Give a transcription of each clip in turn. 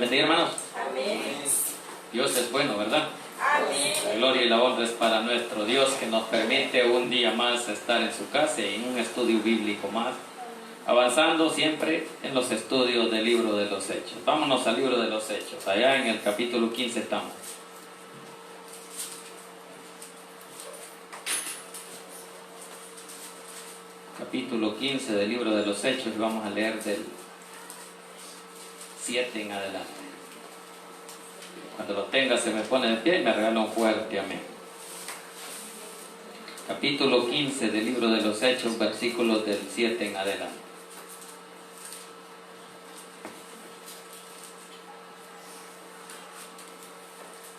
Bendiga, hermanos. Amén. Dios es bueno, ¿verdad? Amén. La gloria y la honra es para nuestro Dios, que nos permite un día más estar en su casa y en un estudio bíblico más, avanzando siempre en los estudios del libro de los Hechos. Vámonos al libro de los Hechos. Allá en el capítulo 15 estamos. Capítulo 15 del libro de los Hechos, y vamos a leer del 7 en adelante. Cuando lo tenga se me pone de pie y me regala un fuerte amén. Capítulo 15 del libro de los Hechos, versículos del 7 en adelante.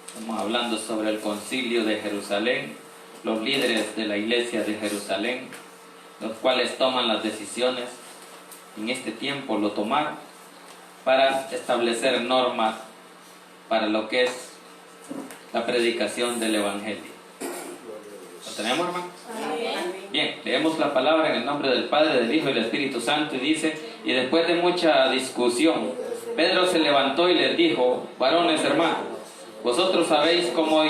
Estamos hablando sobre el concilio de Jerusalén, los líderes de la iglesia de Jerusalén, los cuales toman las decisiones. En este tiempo lo tomaron para establecer normas para lo que es la predicación del Evangelio. ¿Lo tenemos, hermano? Amén. Bien, leemos la palabra en el nombre del Padre, del Hijo y del Espíritu Santo, y dice: y después de mucha discusión, Pedro se levantó y les dijo: varones hermanos, vosotros sabéis cómo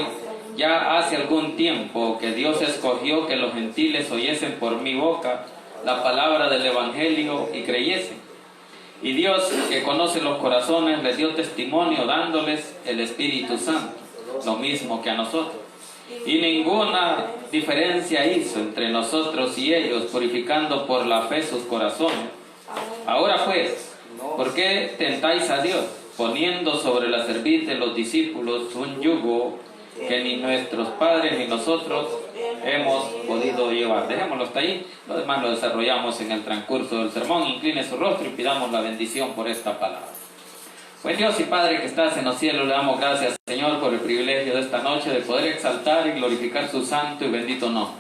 ya hace algún tiempo que Dios escogió que los gentiles oyesen por mi boca la palabra del Evangelio y creyesen. Y Dios, que conoce los corazones, les dio testimonio dándoles el Espíritu Santo, lo mismo que a nosotros. Y ninguna diferencia hizo entre nosotros y ellos, purificando por la fe sus corazones. Ahora pues, ¿por qué tentáis a Dios, poniendo sobre la cerviz de los discípulos un yugo que ni nuestros padres ni nosotros hemos podido llevar? Dejémoslo hasta ahí, lo demás lo desarrollamos en el transcurso del sermón. Incline su rostro y pidamos la bendición por esta palabra. Buen Dios y Padre que estás en los cielos, le damos gracias, Señor, por el privilegio de esta noche de poder exaltar y glorificar su santo y bendito nombre.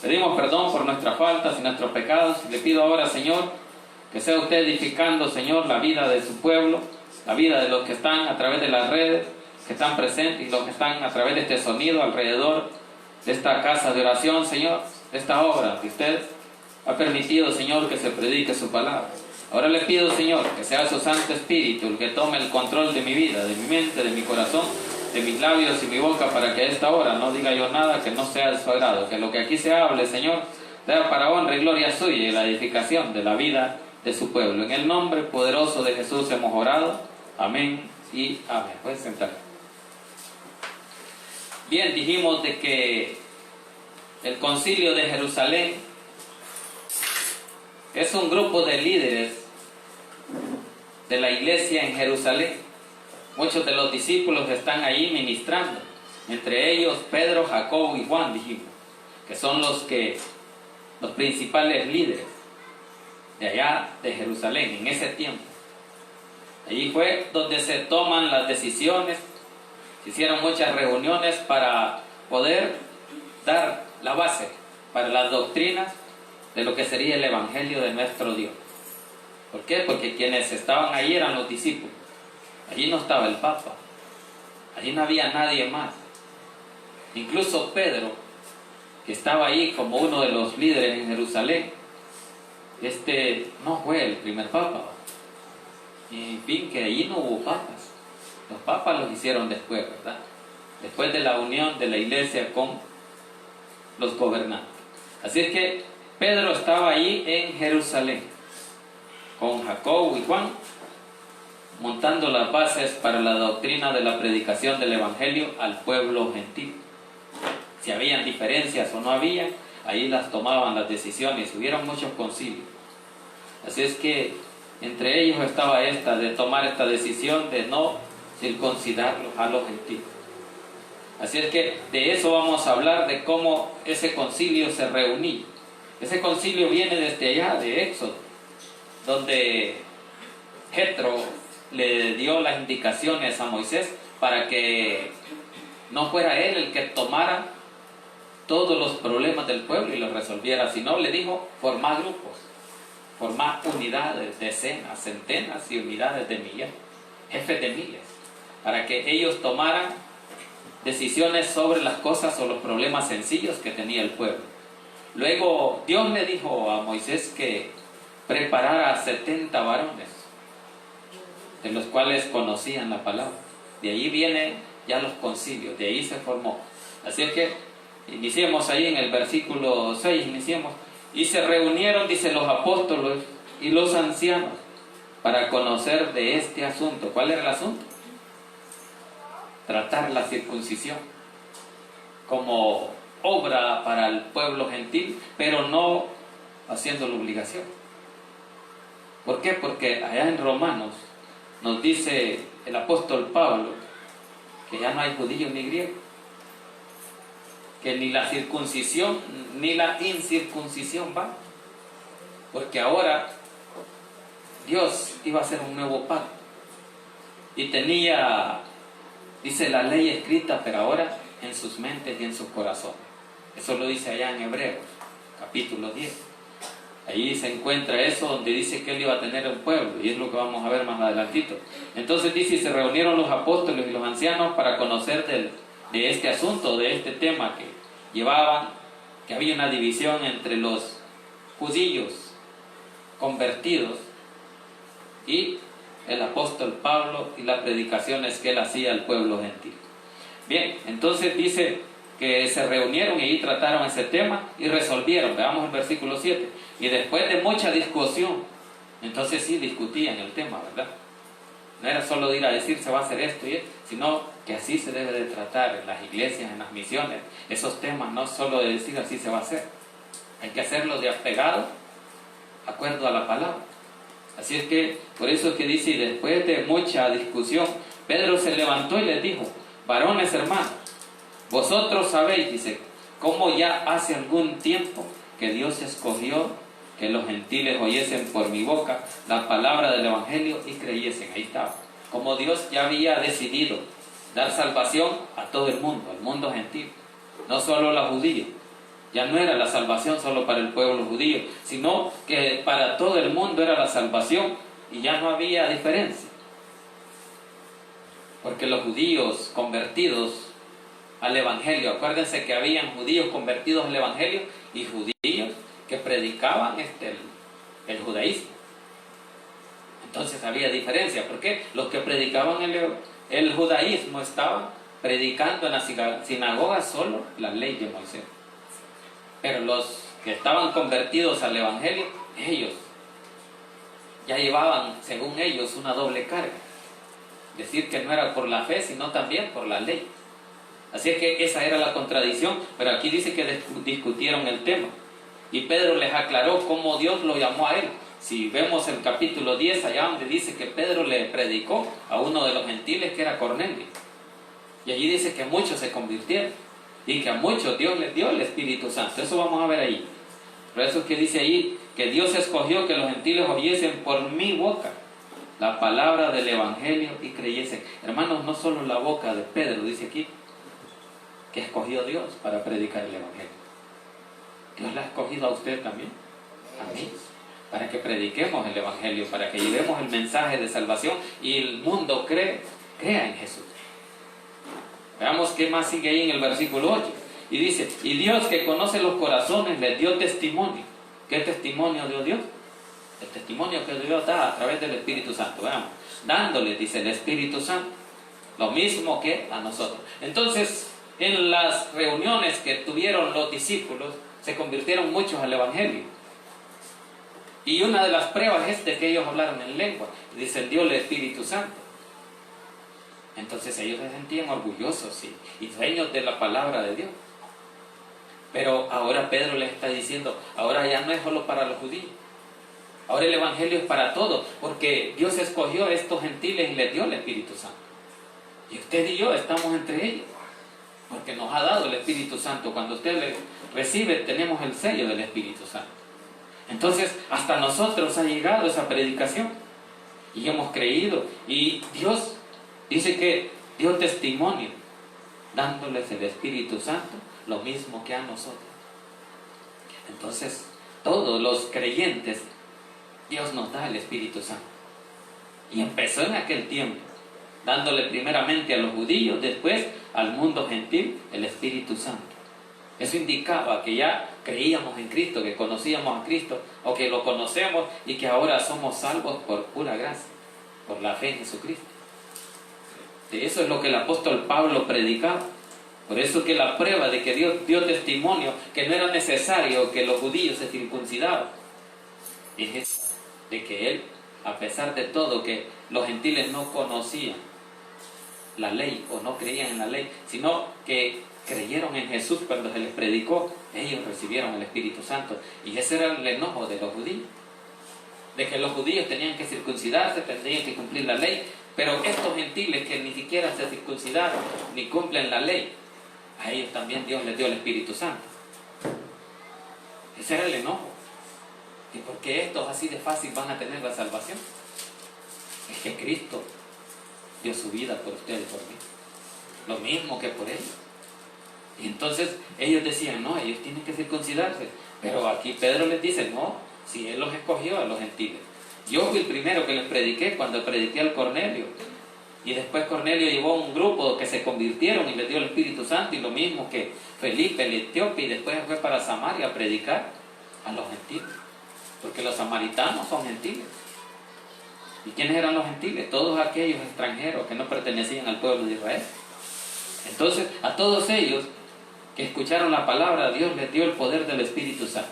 Pedimos perdón por nuestras faltas y nuestros pecados, y le pido ahora, Señor, que sea usted edificando, Señor, la vida de su pueblo, la vida de los que están a través de las redes, que están presentes, y los que están a través de este sonido alrededor de esta casa de oración, Señor, de esta obra que usted ha permitido, Señor, que se predique su palabra. Ahora le pido, Señor, que sea su Santo Espíritu el que tome el control de mi vida, de mi mente, de mi corazón, de mis labios y mi boca, para que a esta hora no diga yo nada que no sea de su agrado, que lo que aquí se hable, Señor, sea para honra y gloria suya y la edificación de la vida de su pueblo. En el nombre poderoso de Jesús hemos orado. Amén y amén. Puedes sentar. Bien, dijimos de que el concilio de Jerusalén es un grupo de líderes de la iglesia en Jerusalén. Muchos de los discípulos están ahí ministrando, entre ellos Pedro, Jacobo y Juan, dijimos, que son los principales líderes de allá de Jerusalén en ese tiempo. Allí fue donde se toman las decisiones. Se hicieron muchas reuniones para poder dar la base para las doctrinas de lo que sería el Evangelio de nuestro Dios. ¿Por qué? Porque quienes estaban ahí eran los discípulos. Allí no estaba el Papa. Allí no había nadie más. Incluso Pedro, que estaba ahí como uno de los líderes en Jerusalén, no fue el primer Papa. Y en fin, que allí no hubo papas. Los papas los hicieron después, ¿verdad? Después de la unión de la iglesia con los gobernantes. Así es que Pedro estaba ahí en Jerusalén con Jacobo y Juan, montando las bases para la doctrina de la predicación del Evangelio al pueblo gentil. Si habían diferencias o no había, ahí las tomaban las decisiones. Hubieron muchos concilios. Así es que entre ellos estaba de tomar esta decisión de no circuncidarlos a los gentiles. Así es que de eso vamos a hablar, de cómo ese concilio se reunía. Ese concilio viene desde allá, de Éxodo, donde Jetro le dio las indicaciones a Moisés para que no fuera él el que tomara todos los problemas del pueblo y los resolviera, sino le dijo: formar grupos, formar unidades, decenas, centenas y unidades de miles, jefes de miles, para que ellos tomaran decisiones sobre las cosas o los problemas sencillos que tenía el pueblo. Luego Dios le dijo a Moisés que preparara 70 varones de los cuales conocían la palabra. De ahí vienen ya los concilios, de ahí se formó. Así es que iniciemos ahí en el versículo 6, iniciemos. Y se reunieron, dice, los apóstoles y los ancianos para conocer de este asunto. ¿Cuál era el asunto? Tratar la circuncisión como obra para el pueblo gentil, pero no haciendo la obligación. ¿Por qué? Porque allá en Romanos nos dice el apóstol Pablo que ya no hay judío ni griego, que ni la circuncisión ni la incircuncisión va, porque ahora Dios iba a hacer un nuevo pacto y tenía, dice, la ley escrita, pero ahora en sus mentes y en sus corazones. Eso lo dice allá en Hebreos capítulo 10. Ahí se encuentra eso donde dice que él iba a tener un pueblo, y es lo que vamos a ver más adelantito. Entonces dice, y se reunieron los apóstoles y los ancianos para conocer de este asunto, de este tema que llevaban, que había una división entre los judíos convertidos y el apóstol Pablo y las predicaciones que él hacía al pueblo gentil. Bien, entonces dice que se reunieron y ahí trataron ese tema y resolvieron. Veamos el versículo 7. Y después de mucha discusión, entonces sí discutían el tema, ¿verdad? No era solo ir a decir se va a hacer esto y esto, sino que así se debe de tratar en las iglesias, en las misiones. Esos temas no solo de decir así se va a hacer, hay que hacerlo de apegado, acuerdo a la palabra. Así es que, por eso es que dice, y después de mucha discusión, Pedro se levantó y les dijo, varones hermanos, vosotros sabéis, dice, cómo ya hace algún tiempo que Dios escogió que los gentiles oyesen por mi boca la palabra del evangelio y creyesen. Ahí estaba. Como Dios ya había decidido dar salvación a todo el mundo gentil, no solo a los judíos. Ya no era la salvación solo para el pueblo judío, sino que para todo el mundo era la salvación y ya no había diferencia. Porque los judíos convertidos al evangelio, acuérdense que habían judíos convertidos al evangelio y judíos que predicaban el judaísmo. Entonces había diferencia, porque los que predicaban el judaísmo estaban predicando en la sinagoga solo la ley de Moisés. Pero los que estaban convertidos al evangelio, ellos ya llevaban, según ellos, una doble carga. Decir que no era por la fe, sino también por la ley. Así es que esa era la contradicción, pero aquí dice que discutieron el tema. Y Pedro les aclaró cómo Dios lo llamó a él. Si vemos el capítulo 10, allá donde dice que Pedro le predicó a uno de los gentiles que era Cornelio. Y allí dice que muchos se convirtieron y que a muchos Dios les dio el Espíritu Santo. Eso vamos a ver ahí. Por eso es que dice ahí que Dios escogió que los gentiles oyesen por mi boca la palabra del evangelio y creyesen. Hermanos, no solo la boca de Pedro, dice aquí, que escogió Dios para predicar el evangelio. Dios la ha escogido a usted también, a mí, para que prediquemos el evangelio, para que llevemos el mensaje de salvación y el mundo crea en Jesús. Veamos qué más sigue ahí en el versículo 8. Y dice, y Dios que conoce los corazones les dio testimonio. ¿Qué testimonio dio Dios? El testimonio que Dios da a través del Espíritu Santo. Veamos, dándole, dice el Espíritu Santo, lo mismo que a nosotros. Entonces, en las reuniones que tuvieron los discípulos, se convirtieron muchos al evangelio. Y una de las pruebas es de que ellos hablaron en lengua, y descendió el Espíritu Santo. Entonces ellos se sentían orgullosos y dueños de la palabra de Dios. Pero ahora Pedro les está diciendo, ahora ya no es solo para los judíos, ahora el evangelio es para todos, porque Dios escogió a estos gentiles y les dio el Espíritu Santo. Y usted y yo estamos entre ellos, porque nos ha dado el Espíritu Santo. Cuando usted le recibe, tenemos el sello del Espíritu Santo. Entonces, hasta nosotros ha llegado esa predicación y hemos creído. Y Dios dice que dio testimonio, dándoles el Espíritu Santo, lo mismo que a nosotros. Entonces, todos los creyentes, Dios nos da el Espíritu Santo. Y empezó en aquel tiempo, dándole primeramente a los judíos, después al mundo gentil, el Espíritu Santo. Eso indicaba que ya creíamos en Cristo, que conocíamos a Cristo, o que lo conocemos y que ahora somos salvos por pura gracia. por la fe en Jesucristo. De eso es lo que el apóstol Pablo predicaba. Por eso que la prueba de que Dios dio testimonio que no era necesario que los judíos se circuncidaban es esa, de que él, a pesar de todo, que los gentiles no conocían la ley o no creían en la ley, sino que creyeron en Jesús cuando se les predicó, ellos recibieron el Espíritu Santo. Y ese era el enojo de los judíos, de que los judíos tenían que circuncidarse, tenían que cumplir la ley, pero estos gentiles que ni siquiera se circuncidaron ni cumplen la ley, a ellos también Dios les dio el Espíritu Santo. Ese era el enojo. ¿Y por qué estos así de fácil van a tener la salvación? Es que Cristo dio su vida por ustedes y por mí, lo mismo que por ellos. Y entonces ellos decían, no, ellos tienen que circuncidarse. Pero aquí Pedro les dice, no, si Él los escogió a los gentiles. Yo fui el primero que les prediqué cuando prediqué al Cornelio. Y después Cornelio llevó a un grupo que se convirtieron y les dio el Espíritu Santo. Y lo mismo que Felipe, el etíope, y después fue para Samaria a predicar a los gentiles. Porque los samaritanos son gentiles. ¿Y quiénes eran los gentiles? Todos aquellos extranjeros que no pertenecían al pueblo de Israel. Entonces, a todos ellos que escucharon la palabra, Dios les dio el poder del Espíritu Santo.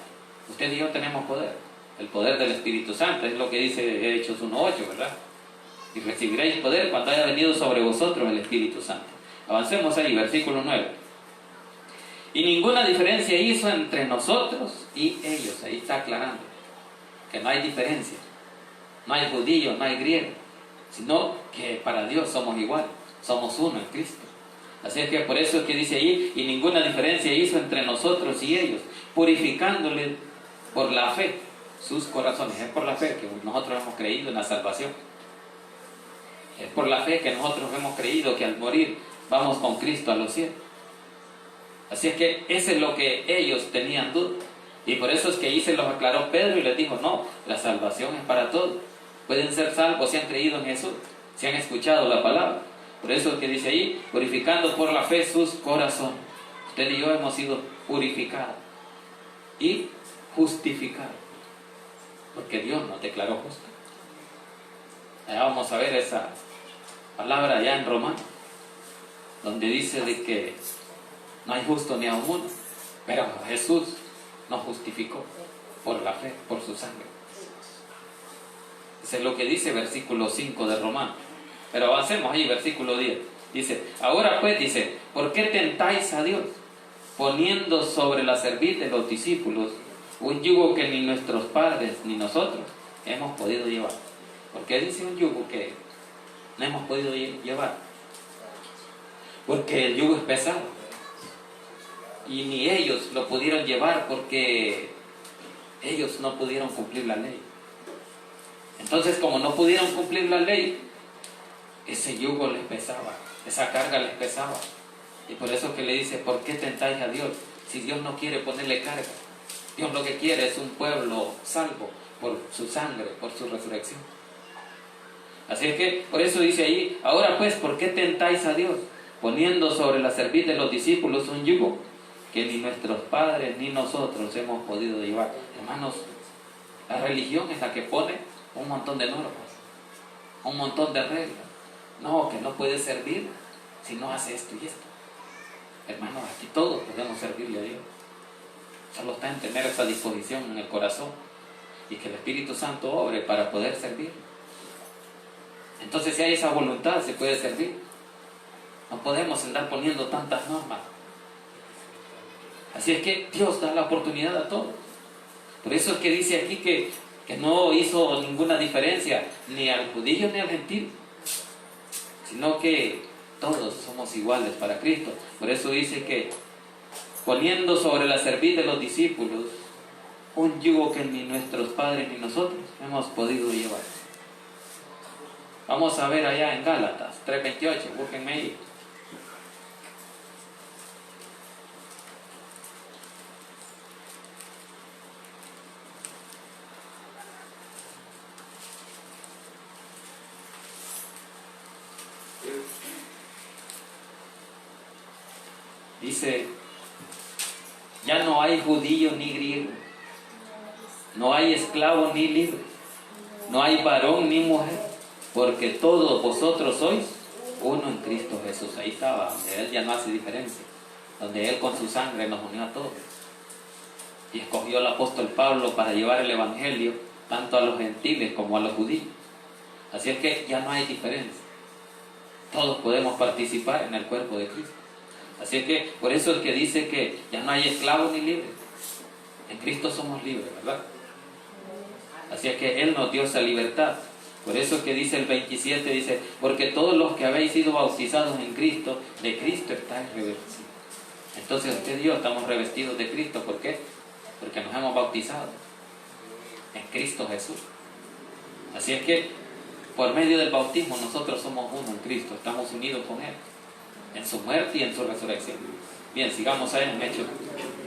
Usted y yo tenemos poder. El poder del Espíritu Santo es lo que dice Hechos 1:8, ¿verdad? Y recibiréis poder cuando haya venido sobre vosotros el Espíritu Santo. Avancemos ahí, versículo 9. Y ninguna diferencia hizo entre nosotros y ellos. Ahí está aclarando que no hay diferencia. No hay judío, no hay griego, sino que para Dios somos iguales. Somos uno en Cristo. Así es que por eso es que dice ahí, y ninguna diferencia hizo entre nosotros y ellos, purificándole por la fe sus corazones. Es por la fe que nosotros hemos creído en la salvación. Es por la fe que nosotros hemos creído que al morir vamos con Cristo a los cielos. Así es que eso es lo que ellos tenían duda. Y por eso es que ahí se los aclaró Pedro y les dijo, no, la salvación es para todos. Pueden ser salvos si han creído en Jesús, si han escuchado la palabra. Por eso es que dice ahí, purificando por la fe sus corazones. Usted y yo hemos sido purificados y justificados, porque Dios nos declaró justos. Allá vamos a ver esa palabra allá en Romanos, donde dice de que no hay justo ni aun uno, pero Jesús nos justificó por la fe, por su sangre. Eso es lo que dice versículo 5 de Romanos. Pero avancemos ahí, versículo 10. Dice, ahora pues, dice, ¿por qué tentáis a Dios, poniendo sobre la cerviz de los discípulos un yugo que ni nuestros padres ni nosotros hemos podido llevar? ¿Por qué dice un yugo que no hemos podido llevar? Porque el yugo es pesado. Y ni ellos lo pudieron llevar porque ellos no pudieron cumplir la ley. Entonces, como no pudieron cumplir la ley, ese yugo les pesaba, esa carga les pesaba. Y por eso que le dice, ¿por qué tentáis a Dios? Si Dios no quiere ponerle carga. Dios lo que quiere es un pueblo salvo por su sangre, por su resurrección. Así es que, por eso dice ahí, ahora pues, ¿por qué tentáis a Dios? Poniendo sobre la cerviz de los discípulos un yugo que ni nuestros padres ni nosotros hemos podido llevar. Hermanos, la religión es la que pone un montón de normas, un montón de reglas. No, que no puede servir si no hace esto y esto. Hermanos, aquí todos podemos servirle a Dios. Solo está en tener esa disposición en el corazón y que el Espíritu Santo obre para poder servir. Entonces, si hay esa voluntad, se puede servir. No podemos andar poniendo tantas normas. Así es que Dios da la oportunidad a todos. Por eso es que dice aquí que no hizo ninguna diferencia ni al judío ni al gentil, sino que todos somos iguales para Cristo. Por eso dice que poniendo sobre la cerviz de los discípulos un yugo que ni nuestros padres ni nosotros hemos podido llevar. Vamos a ver allá en Gálatas 3:28, búsquenme ahí. Dice, ya no hay judío ni griego, no hay esclavo ni libre, no hay varón ni mujer, porque todos vosotros sois uno en Cristo Jesús. Ahí estaba, donde Él ya no hace diferencia, donde Él con su sangre nos unió a todos. Y escogió al apóstol Pablo para llevar el Evangelio tanto a los gentiles como a los judíos. Así es que ya no hay diferencia. Todos podemos participar en el cuerpo de Cristo. Así es que por eso es que dice que ya no hay esclavos ni libres. En Cristo somos libres, ¿verdad? Así es que Él nos dio esa libertad. Por eso es que dice el 27, dice, porque todos los que habéis sido bautizados en Cristo, de Cristo estáis revestidos. Entonces usted y yo estamos revestidos de Cristo. ¿Por qué? Porque nos hemos bautizado en Cristo Jesús. Así es que por medio del bautismo nosotros somos uno en Cristo, estamos unidos con Él, en su muerte y en su resurrección. Bien, sigamos ahí en Hechos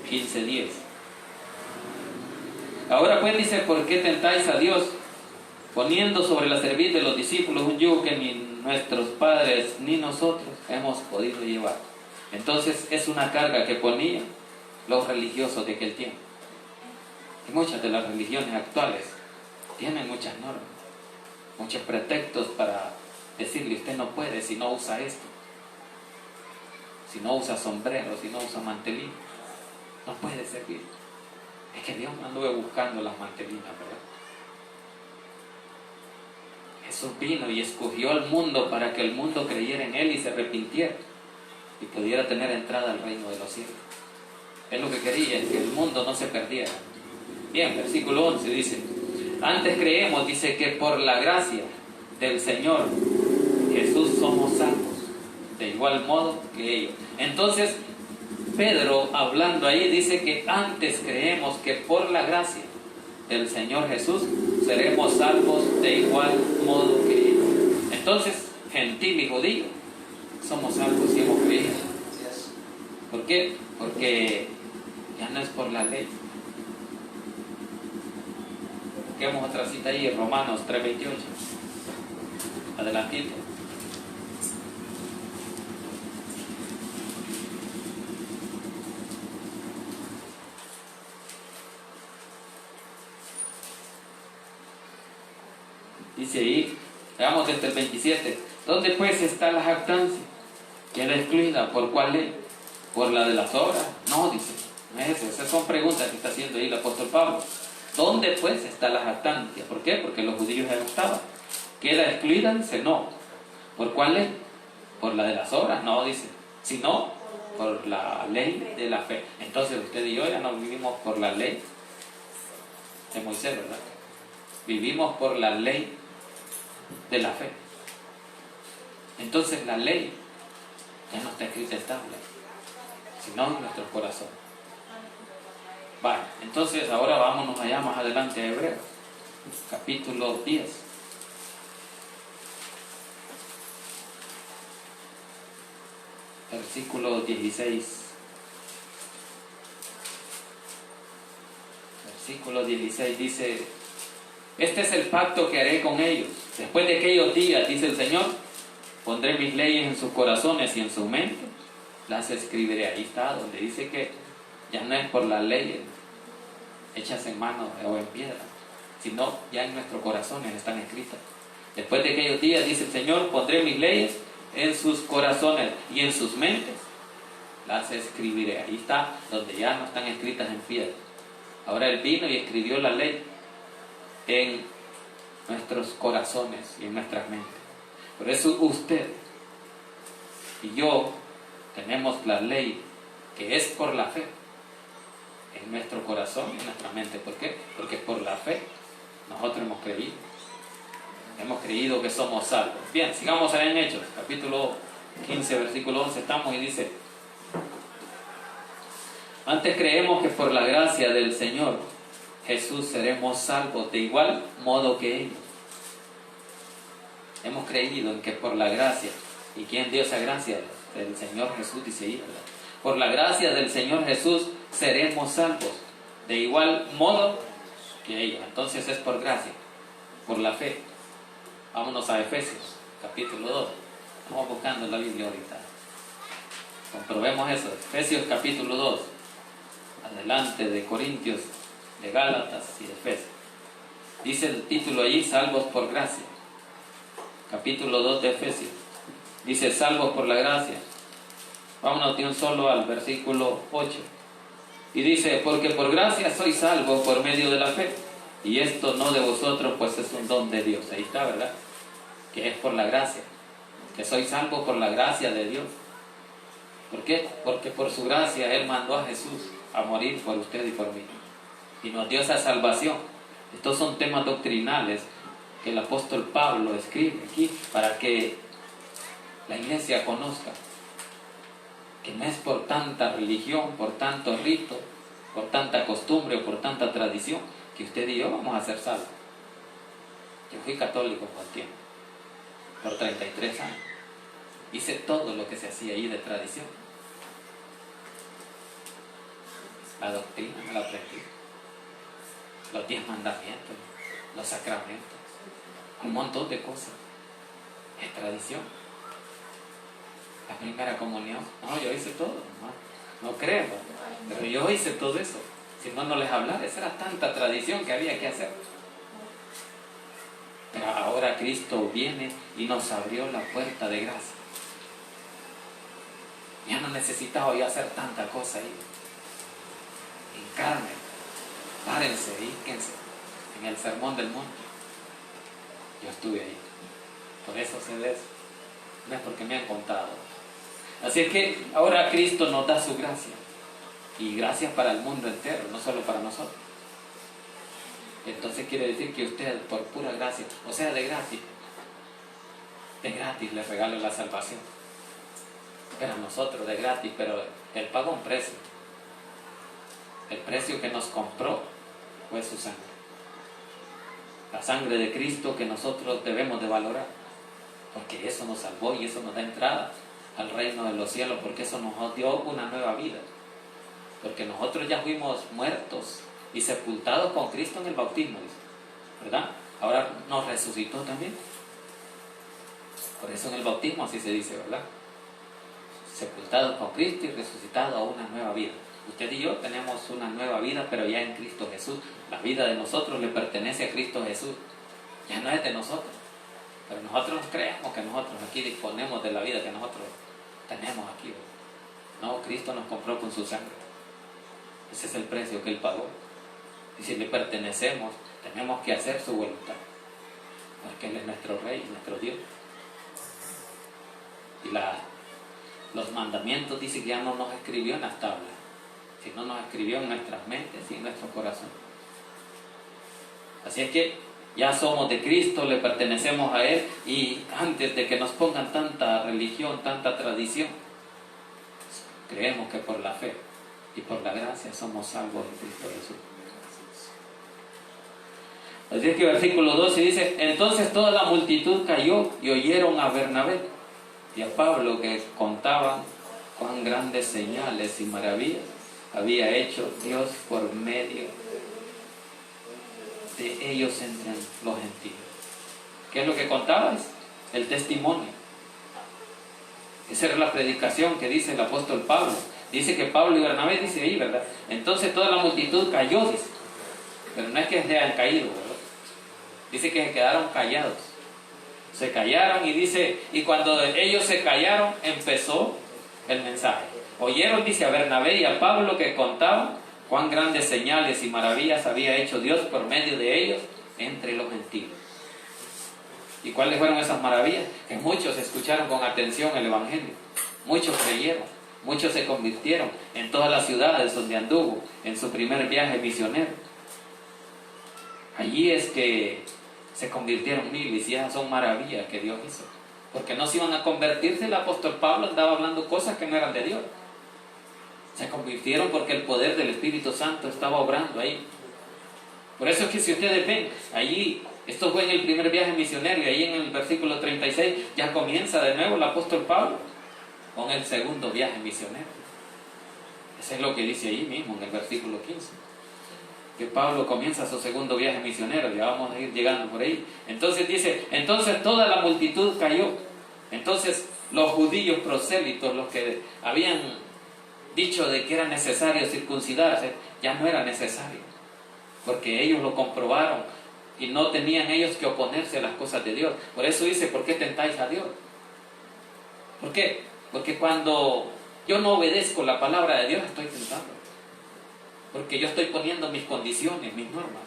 15:10. Ahora pues dice, ¿por qué tentáis a Dios, poniendo sobre la cerviz de los discípulos un yugo que ni nuestros padres ni nosotros hemos podido llevar? Entonces es una carga que ponían los religiosos de aquel tiempo. Y muchas de las religiones actuales tienen muchas normas, muchos pretextos para decirle, usted no puede si no usa esto, si no usa sombrero, si no usa mantelín, no puede servir. Es que Dios me anduve buscando las mantelinas, ¿verdad? Jesús vino y escogió al mundo para que el mundo creyera en Él y se arrepintiera y pudiera tener entrada al reino de los cielos. Él lo que quería es que el mundo no se perdiera. Bien, versículo 11 dice, antes creemos, dice, que por la gracia del Señor Jesús somos salvos, de igual modo que ellos. Entonces, Pedro, hablando ahí, dice que antes creemos que por la gracia del Señor Jesús seremos salvos de igual modo que ellos. Entonces, gentil y judío, somos salvos y hemos creído. ¿Por qué? Porque ya no es por la ley. Busquemos otra cita ahí, Romanos 3:28. Adelantito. Dice ahí, veamos desde el 27. ¿Dónde pues está la jactancia? ¿Quién la excluida? ¿Por cuál ley? ¿Por la de las obras? No, dice. No es eso. Esas son preguntas que está haciendo ahí el apóstol Pablo. ¿Dónde pues está la jactancia? ¿Por qué? Porque los judíos ya no estaban. ¿Queda excluida? Dice, no. ¿Por cuál ley? ¿Por la de las obras? No, dice. Sino por la ley de la fe. Entonces usted y yo ya no vivimos por la ley de Moisés, ¿verdad? Vivimos por la ley de la fe. Entonces la ley ya no está escrita estable, sino en nuestro corazón. Vale, entonces ahora vámonos allá más adelante a Hebreos, capítulo 10. Versículo 16. Versículo 16 dice, este es el pacto que haré con ellos. Después de aquellos días, dice el Señor, pondré mis leyes en sus corazones y en su mente las escribiré. Ahí está, donde dice que ya no es por la ley hechas en mano o en piedra, sino ya en nuestros corazones están escritas. Después de aquellos días, dice el Señor, pondré mis leyes en sus corazones y en sus mentes las escribiré. Ahí está, donde ya no están escritas en piedra. Ahora Él vino y escribió la ley en nuestros corazones y en nuestras mentes. Por eso usted y yo tenemos la ley que es por la fe en nuestro corazón y en nuestra mente. ¿Por qué? Porque por la fe nosotros hemos creído. Hemos creído que somos salvos. Bien, sigamos ahí en Hechos, capítulo 15, versículo 11 estamos y dice, antes creemos que por la gracia del Señor Jesús seremos salvos de igual modo que ellos. Hemos creído en que por la gracia, ¿y quién dio esa gracia? Del Señor Jesús, dice ahí, ¿verdad? Por la gracia del Señor Jesús seremos salvos de igual modo que ellos. Entonces es por gracia, por la fe. Vámonos a Efesios, capítulo 2. Estamos buscando la Biblia ahorita. Comprobemos eso. Efesios, capítulo 2. Adelante de Corintios, de Gálatas y de Efesios. Dice el título allí, salvos por gracia. capítulo 2 de Efesios. Dice, salvos por la gracia. Vámonos de un solo al versículo 8. Y dice, porque por gracia sois salvos por medio de la fe. Y esto no de vosotros, pues es un don de Dios. Ahí está, ¿verdad? Que es por la gracia. Que sois salvos por la gracia de Dios. ¿Por qué? Porque por su gracia Él mandó a Jesús a morir por usted y por mí. Y nos dio esa salvación. Estos son temas doctrinales que el apóstol Pablo escribe aquí para que la iglesia conozca que no es por tanta religión, por tanto rito, por tanta costumbre o por tanta tradición que usted y yo vamos a ser salvos. Yo fui católico por tiempo, por 33 años. Hice todo lo que se hacía ahí de tradición. La doctrina me la aprendí. Los 10 mandamientos, los sacramentos, un montón de cosas. Es tradición. La primera comunión, no, yo hice todo, no creo, pero yo hice todo eso. Si no les hablara, esa era tanta tradición que había que hacer. Pero ahora Cristo viene y nos abrió la puerta de gracia. Ya no necesitaba yo hacer tanta cosa ahí. Encarnen, párense, híquense en el sermón del monte. Yo estuve ahí. Por eso sé de eso. No es porque me han contado. Así es que ahora Cristo nos da su gracia. Y gracias para el mundo entero, no solo para nosotros. Entonces quiere decir que usted, por pura gracia, o sea, de gratis le regala la salvación. Pero a nosotros de gratis, pero Él pagó un precio. El precio que nos compró fue su sangre. La sangre de Cristo que nosotros debemos de valorar. Porque eso nos salvó y eso nos da entrada al reino de los cielos, porque eso nos dio una nueva vida. Porque nosotros ya fuimos muertos y sepultados con Cristo en el bautismo, dice, ¿verdad? Ahora nos resucitó también. Por eso en el bautismo así se dice, ¿verdad? Sepultados con Cristo y resucitados a una nueva vida. Usted y yo tenemos una nueva vida, pero ya en Cristo Jesús. La vida de nosotros le pertenece a Cristo Jesús. Ya no es de nosotros. Pero nosotros creemos que nosotros aquí disponemos de la vida que nosotros tenemos aquí. No, Cristo nos compró con su sangre. Ese es el precio que Él pagó. Y si le pertenecemos, tenemos que hacer su voluntad. Porque Él es nuestro Rey, nuestro Dios. Y los mandamientos dice que ya no nos escribió en las tablas, sino nos escribió en nuestras mentes y en nuestro corazón. Así es que ya somos de Cristo, le pertenecemos a Él, y antes de que nos pongan tanta religión, tanta tradición, creemos que por la fe y por la gracia somos salvos en Cristo Jesús. Así es que versículo 12 dice, entonces toda la multitud cayó y oyeron a Bernabé y a Pablo, que contaban cuán grandes señales y maravillas había hecho Dios por medio de ellos entre los gentiles. ¿Qué es lo que contaban? El testimonio. Esa era la predicación que dice el apóstol Pablo. Dice que Pablo y Bernabé, dice ahí, ¿verdad? Entonces toda la multitud cayó, dice. Pero no es que se hayan caído, ¿verdad? Dice que se quedaron callados. Se callaron y dice, y cuando ellos se callaron, empezó el mensaje. Oyeron, dice, a Bernabé y a Pablo que contaban cuán grandes señales y maravillas había hecho Dios por medio de ellos entre los gentiles. ¿Y cuáles fueron esas maravillas? Que muchos escucharon con atención el Evangelio. Muchos creyeron, muchos se convirtieron en todas las ciudades donde anduvo en su primer viaje misionero. Allí es que se convirtieron miles, y esas son maravillas que Dios hizo. Porque no se iban a convertirse, el apóstol Pablo andaba hablando cosas que no eran de Dios. Se convirtieron porque el poder del Espíritu Santo estaba obrando ahí. Por eso es que si ustedes ven, allí, esto fue en el primer viaje misionero, y ahí en el versículo 36 ya comienza de nuevo el apóstol Pablo con el segundo viaje misionero. Eso es lo que dice ahí mismo en el versículo 15. Que Pablo comienza su segundo viaje misionero, ya vamos a ir llegando por ahí. Entonces dice, entonces toda la multitud cayó. Entonces los judíos prosélitos, los que habían dicho de que era necesario circuncidarse, ya no era necesario, porque ellos lo comprobaron y no tenían ellos que oponerse a las cosas de Dios. Por eso dice, ¿por qué tentáis a Dios? ¿Por qué? Porque cuando yo no obedezco la palabra de Dios, estoy tentando. Porque yo estoy poniendo mis condiciones, mis normas.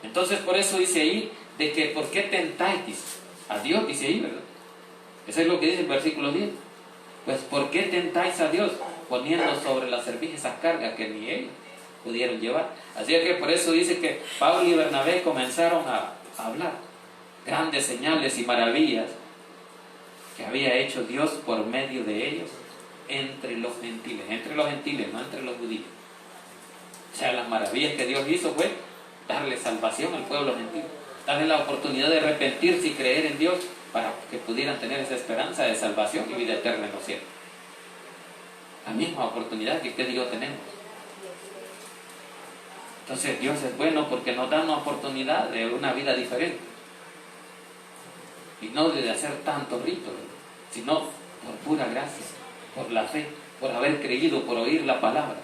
Entonces por eso dice ahí, de que ¿por qué tentáis? Dice, a Dios, dice ahí, ¿verdad? Eso es lo que dice el versículo 10. Pues ¿por qué tentáis a Dios? Poniendo sobre la cerviz esas cargas que ni ellos pudieron llevar. Así que por eso dice que Pablo y Bernabé comenzaron a hablar grandes señales y maravillas que había hecho Dios por medio de ellos entre los gentiles, no entre los judíos. O sea, las maravillas que Dios hizo fue darle salvación al pueblo gentil, darle la oportunidad de arrepentirse y creer en Dios para que pudieran tener esa esperanza de salvación y vida eterna en los cielos. La misma oportunidad que usted y yo tenemos. Entonces Dios es bueno porque nos da una oportunidad de una vida diferente. Y no de hacer tanto rito, sino por pura gracia, por la fe, por haber creído, por oír la palabra.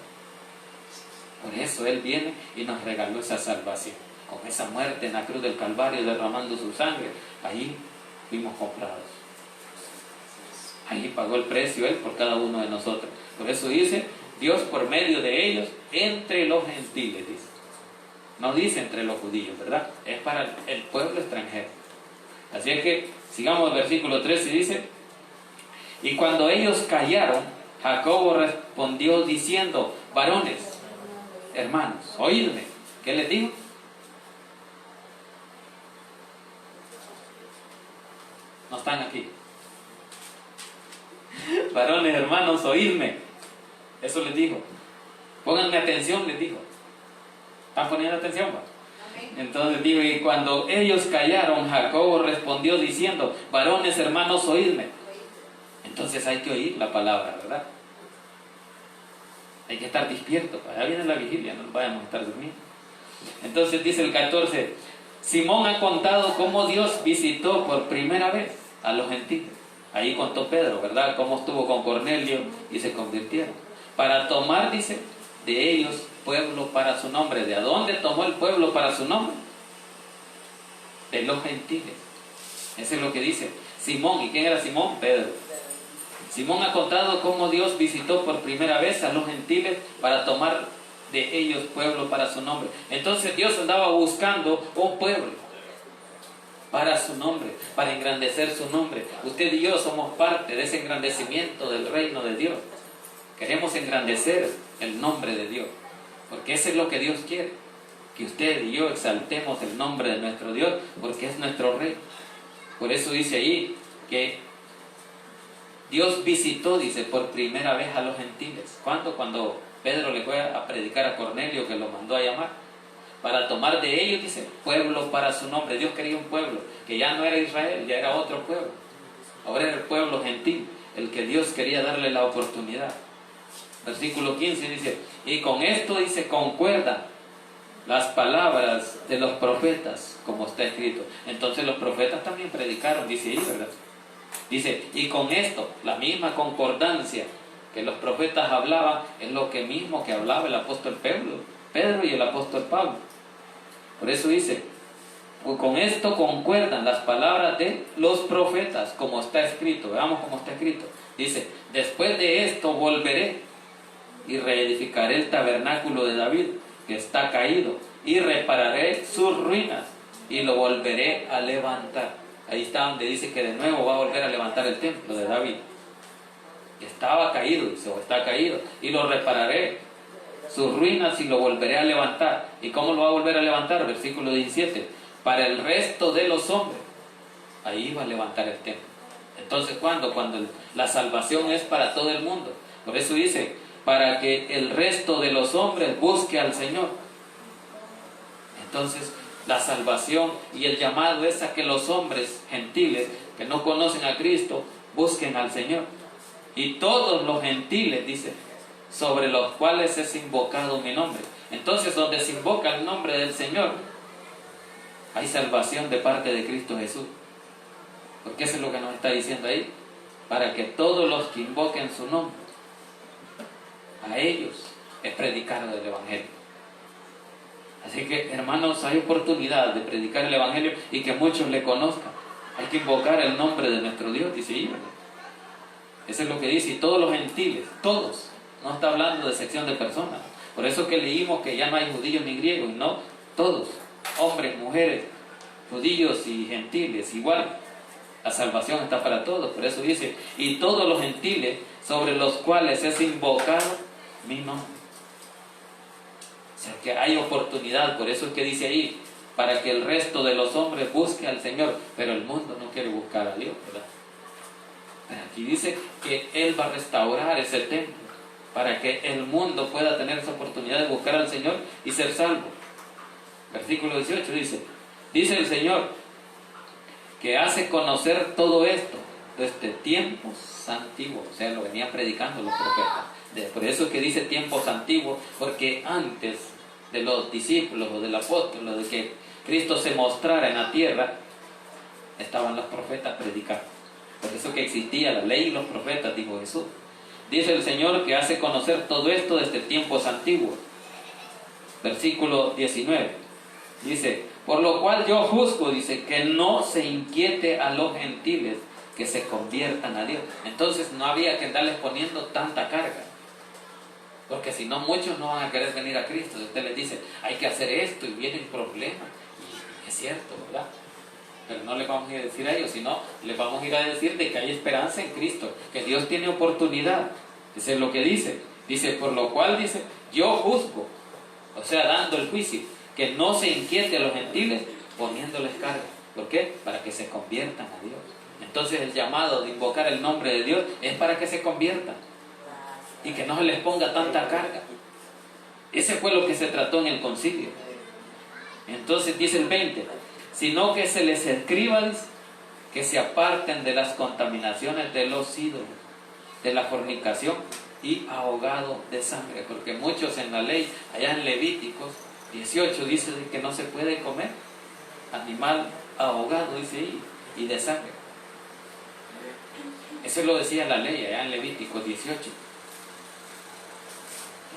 Por eso Él viene y nos regaló esa salvación. Con esa muerte en la cruz del Calvario, derramando su sangre, ahí fuimos comprados. Ahí pagó el precio Él por cada uno de nosotros. Por eso dice, Dios por medio de ellos, entre los gentiles, dice. No dice entre los judíos, ¿verdad? Es para el pueblo extranjero. Así es que, sigamos el versículo 13, dice, y cuando ellos callaron, Jacobo respondió diciendo, varones, hermanos, oídme. ¿Qué les digo? No están aquí. Varones, hermanos, oídme. Eso les dijo. Pónganme atención, les dijo. ¿Están poniendo atención? ¿Va? Entonces digo, y cuando ellos callaron, Jacobo respondió diciendo, varones, hermanos, oídme. Entonces hay que oír la palabra, ¿verdad? Hay que estar despiertos. Allá viene la vigilia, no vayamos a estar durmiendo. Entonces dice el 14, Simón ha contado cómo Dios visitó por primera vez a los gentiles. Ahí contó Pedro, ¿verdad? Cómo estuvo con Cornelio y se convirtieron. Para tomar, dice, de ellos pueblo para su nombre. ¿De dónde tomó el pueblo para su nombre? De los gentiles. Eso es lo que dice Simón. ¿Y quién era Simón? Pedro. Simón ha contado cómo Dios visitó por primera vez a los gentiles para tomar de ellos pueblo para su nombre. Entonces Dios andaba buscando un pueblo para su nombre, para engrandecer su nombre. Usted y yo somos parte de ese engrandecimiento del reino de Dios. Queremos engrandecer el nombre de Dios, porque eso es lo que Dios quiere, que usted y yo exaltemos el nombre de nuestro Dios, porque es nuestro Rey. Por eso dice ahí que Dios visitó, dice, por primera vez a los gentiles. ¿Cuándo? Cuando Pedro le fue a predicar a Cornelio, que lo mandó a llamar, para tomar de ellos, dice, pueblo para su nombre. Dios quería un pueblo, que ya no era Israel, ya era otro pueblo. Ahora era el pueblo gentil, el que Dios quería darle la oportunidad. Versículo 15 dice, y con esto, dice, concuerdan las palabras de los profetas, como está escrito. Entonces los profetas también predicaron, dice ahí, ¿verdad? Dice, y con esto, la misma concordancia que los profetas hablaban, es lo que mismo que hablaba el apóstol Pedro y el apóstol Pablo. Por eso dice, con esto concuerdan las palabras de los profetas, como está escrito. Veamos cómo está escrito. Dice, después de esto volveré y reedificaré el tabernáculo de David, que está caído, y repararé sus ruinas, y lo volveré a levantar. Ahí está donde dice que de nuevo va a volver a levantar el templo de David. Estaba caído, dice, o está caído, y lo repararé sus ruinas y lo volveré a levantar. ¿Y cómo lo va a volver a levantar? Versículo 17, para el resto de los hombres. Ahí va a levantar el templo. Entonces, ¿cuándo? Cuando la salvación es para todo el mundo. Por eso dice, para que el resto de los hombres busque al Señor. Entonces, la salvación y el llamado es a que los hombres gentiles que no conocen a Cristo busquen al Señor. Y todos los gentiles, dice, sobre los cuales es invocado mi nombre. Entonces, donde se invoca el nombre del Señor, hay salvación de parte de Cristo Jesús. Porque eso es lo que nos está diciendo ahí. Para que todos los que invoquen su nombre, a ellos es predicado el Evangelio. Así que, hermanos, hay oportunidad de predicar el Evangelio y que muchos le conozcan. Hay que invocar el nombre de nuestro Dios, dice ahí, ¿verdad? Eso es lo que dice, y todos los gentiles, todos. No está hablando de sección de personas. Por eso que leímos que ya no hay judíos ni griegos, no, todos, hombres, mujeres, judíos y gentiles, igual. La salvación está para todos. Por eso dice, y todos los gentiles sobre los cuales es invocado mi nombre. O sea que hay oportunidad, por eso es que dice ahí, para que el resto de los hombres busque al Señor, pero el mundo no quiere buscar a Dios, ¿verdad? Pero aquí dice que Él va a restaurar ese templo, para que el mundo pueda tener esa oportunidad de buscar al Señor y ser salvo. Versículo 18 dice el Señor, que hace conocer todo esto desde tiempos antiguos. O sea, lo venían predicando los profetas. Por eso es que dice tiempos antiguos, porque antes de los discípulos o del apóstol, o de que Cristo se mostrara en la tierra, estaban los profetas predicando. Por eso que existía la ley y los profetas, dijo Jesús. Dice el Señor que hace conocer todo esto desde tiempos antiguos. Versículo 19. Dice, por lo cual yo juzgo, dice, que no se inquiete a los gentiles que se conviertan a Dios. Entonces no había que andarles poniendo tanta carga, porque si no muchos no van a querer venir a Cristo. Usted les dice, hay que hacer esto y vienen problemas. Y es cierto, ¿verdad? Pero no les vamos a ir a decir a ellos, sino les vamos a ir a decir de que hay esperanza en Cristo, que Dios tiene oportunidad. Eso es lo que dice. Dice, por lo cual dice, yo juzgo, o sea, dando el juicio, que no se inquiete a los gentiles poniéndoles carga. ¿Por qué? Para que se conviertan a Dios. Entonces el llamado de invocar el nombre de Dios es para que se conviertan y que no se les ponga tanta carga. Ese fue lo que se trató en el concilio. Entonces dice el 20, sino que se les escriba, dice, que se aparten de las contaminaciones de los ídolos, de la fornicación y ahogado de sangre, porque muchos en la ley, allá en Levíticos 18 dice que no se puede comer animal ahogado, dice ahí, y de sangre. Eso lo decía la ley allá en Levíticos 18. Si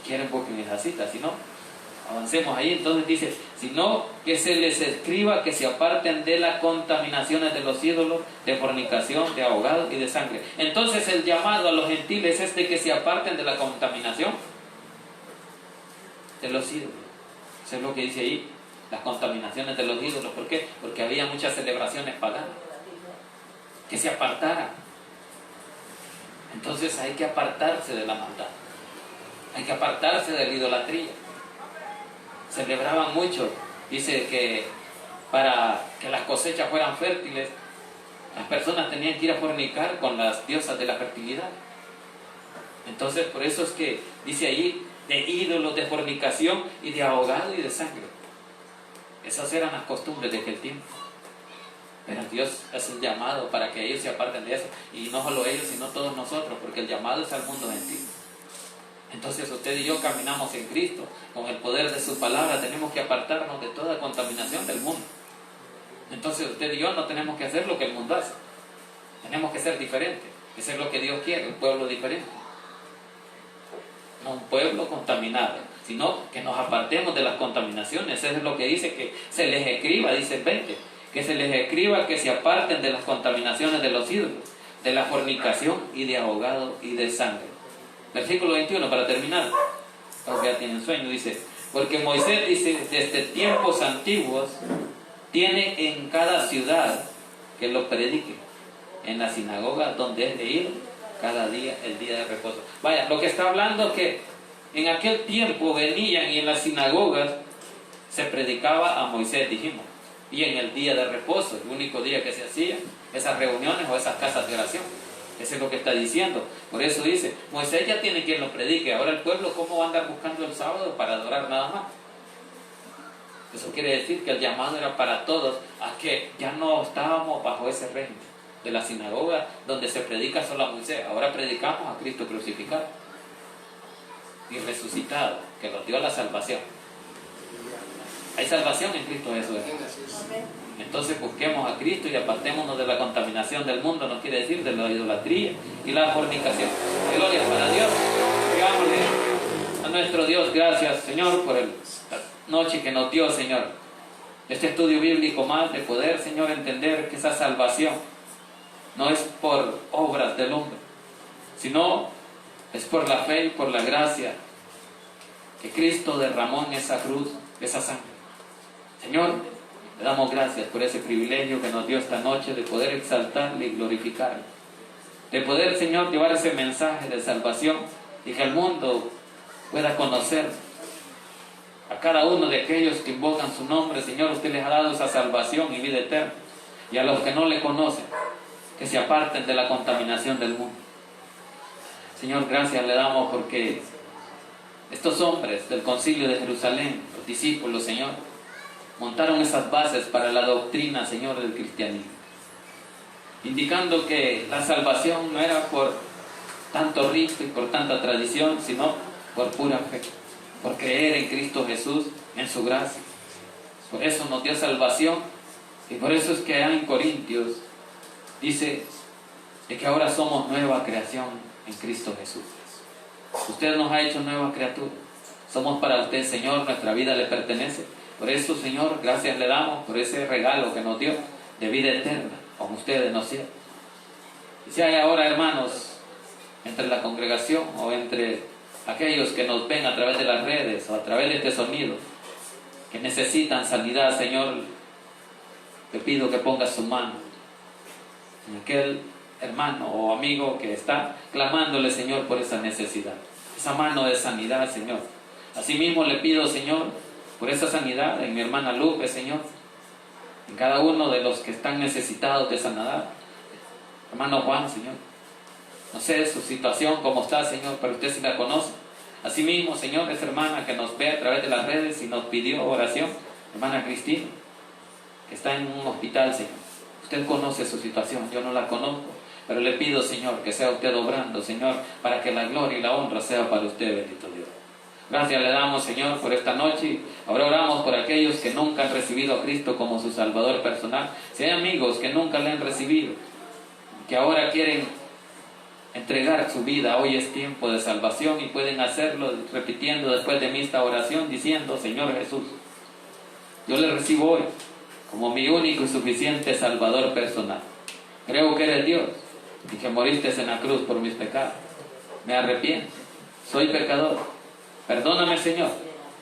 quieren busquen esa cita, si no, avancemos ahí. Entonces dice, sino que se les escriba que se aparten de las contaminaciones de los ídolos, de fornicación, de ahogado y de sangre. Entonces el llamado a los gentiles es de que se aparten de la contaminación de los ídolos. Eso es lo que dice ahí, las contaminaciones de los ídolos. ¿Por qué? Porque había muchas celebraciones paganas. Que se apartaran. Entonces hay que apartarse de la maldad. Hay que apartarse de la idolatría. Celebraban mucho. Dice que para que las cosechas fueran fértiles, las personas tenían que ir a fornicar con las diosas de la fertilidad. Entonces por eso es que dice ahí, de ídolos, de fornicación y de ahogado y de sangre. Esas eran las costumbres de aquel tiempo. Pero Dios hace un llamado para que ellos se aparten de eso. Y no solo ellos, sino todos nosotros, porque el llamado es al mundo gentil. Entonces usted y yo caminamos en Cristo, con el poder de su palabra. Tenemos que apartarnos de toda contaminación del mundo. Entonces usted y yo no tenemos que hacer lo que el mundo hace. Tenemos que ser diferentes. Eso es lo que Dios quiere, un pueblo diferente. No un pueblo contaminado, sino que nos apartemos de las contaminaciones. Eso es lo que dice, que se les escriba, dice el 20, que se les escriba que se aparten de las contaminaciones de los ídolos, de la fornicación y de ahogado y de sangre. Versículo 21, para terminar, porque ya tienen sueño, dice, porque Moisés dice, desde tiempos antiguos, tiene en cada ciudad que lo predique, en la sinagoga donde es de ir cada día, el día de reposo. Vaya, lo que está hablando es que en aquel tiempo venían y en las sinagogas se predicaba a Moisés, dijimos, y en el día de reposo, el único día que se hacían esas reuniones o esas casas de oración. Eso es lo que está diciendo. Por eso dice, Moisés ya tiene quien lo predique. Ahora el pueblo, ¿cómo va a andar buscando el sábado para adorar nada más? Eso quiere decir que el llamado era para todos, a que ya no estábamos bajo ese régimen de la sinagoga donde se predica solo a Moisés. Ahora predicamos a Cristo crucificado y resucitado, que nos dio la salvación. Hay salvación en Cristo Jesús. Entonces busquemos a Cristo y apartémonos de la contaminación del mundo, no quiere decir de la idolatría y la fornicación. Gloria para Dios. Digámosle a nuestro Dios gracias, Señor, por el noche que nos dio, Señor, este estudio bíblico más, de poder, Señor, entender que esa salvación no es por obras del hombre, sino es por la fe y por la gracia que Cristo derramó en esa cruz, esa sangre. Señor, le damos gracias por ese privilegio que nos dio esta noche de poder exaltarle y glorificarle, de poder, Señor, llevar ese mensaje de salvación y que el mundo pueda conocer a cada uno de aquellos que invocan su nombre. Señor, usted les ha dado esa salvación y vida eterna, y a los que no le conocen, que se aparten de la contaminación del mundo. Señor, gracias le damos porque estos hombres del concilio de Jerusalén, los discípulos, Señor, montaron esas bases para la doctrina, Señor, del cristianismo, indicando que la salvación no era por tanto rito y por tanta tradición, sino por pura fe, por creer en Cristo Jesús, en su gracia. Por eso nos dio salvación, y por eso es que en Corintios dice de que ahora somos nueva creación en Cristo Jesús. Usted nos ha hecho nueva criatura. Somos para usted, Señor, nuestra vida le pertenece. Por eso, Señor, gracias le damos por ese regalo que nos dio de vida eterna, como ustedes nos dieron. Y si hay ahora, hermanos, entre la congregación o entre aquellos que nos ven a través de las redes o a través de este sonido, que necesitan sanidad, Señor, te pido que pongas su mano en aquel hermano o amigo que está clamándole, Señor, por esa necesidad, esa mano de sanidad, Señor. Asimismo le pido, Señor, por esa sanidad en mi hermana Lupe, Señor, en cada uno de los que están necesitados de sanidad. Hermano Juan, Señor, no sé su situación, cómo está, Señor, pero usted sí la conoce. Asimismo, Señor, esa hermana que nos ve a través de las redes y nos pidió oración, hermana Cristina, que está en un hospital, Señor. Usted conoce su situación, yo no la conozco, pero le pido, Señor, que sea usted obrando, Señor, para que la gloria y la honra sea para usted, bendito Dios. Gracias le damos, Señor, por esta noche. Ahora oramos por aquellos que nunca han recibido a Cristo como su Salvador personal. Si hay amigos que nunca le han recibido, que ahora quieren entregar su vida, hoy es tiempo de salvación y pueden hacerlo repitiendo después de mí esta oración, diciendo: Señor Jesús, yo le recibo hoy como mi único y suficiente Salvador personal. Creo que eres Dios y que moriste en la cruz por mis pecados. Me arrepiento, soy pecador. Perdóname, Señor,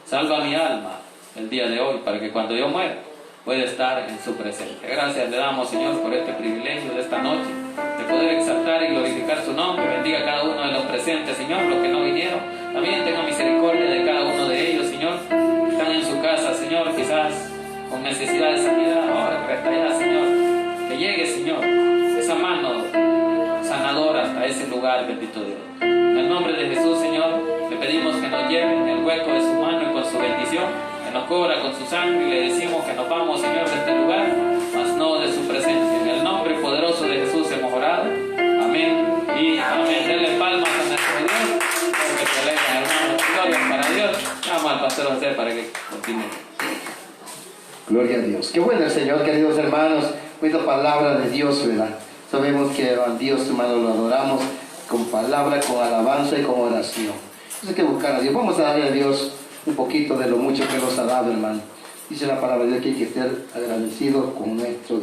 salva mi alma el día de hoy para que cuando yo muera pueda estar en su presencia. Gracias le damos, Señor, por este privilegio de esta noche, de poder exaltar y glorificar su nombre. Bendiga a cada uno de los presentes, Señor, los que no vinieron. También tenga misericordia de cada uno de ellos, Señor, que están en su casa, Señor, quizás con necesidad de sanidad. Ahora que está allá, Señor, que llegue, Señor, esa mano sanadora hasta ese lugar, bendito Dios. En el nombre de Jesús, Señor, le pedimos que nos lleve en el hueco de su mano y con su bendición, que nos cubra con su sangre, y le decimos que nos vamos, Señor, de este lugar, mas no de su presencia. En el nombre poderoso de Jesús hemos orado. Amén y amén. Denle palmas a nuestro Dios, porque se alegran, hermanos. Gloria para Dios. Vamos al pastor José para que continúe. Gloria a Dios. Qué bueno el Señor, queridos hermanos. Esta palabra de Dios, ¿verdad? Sabemos que a Dios, hermano, lo adoramos con palabra, con alabanza y con oración. Hay que buscar a Dios. Vamos a darle a Dios un poquito de lo mucho que nos ha dado, hermano. Dice la palabra de Dios que hay que ser agradecidos con nuestro Dios.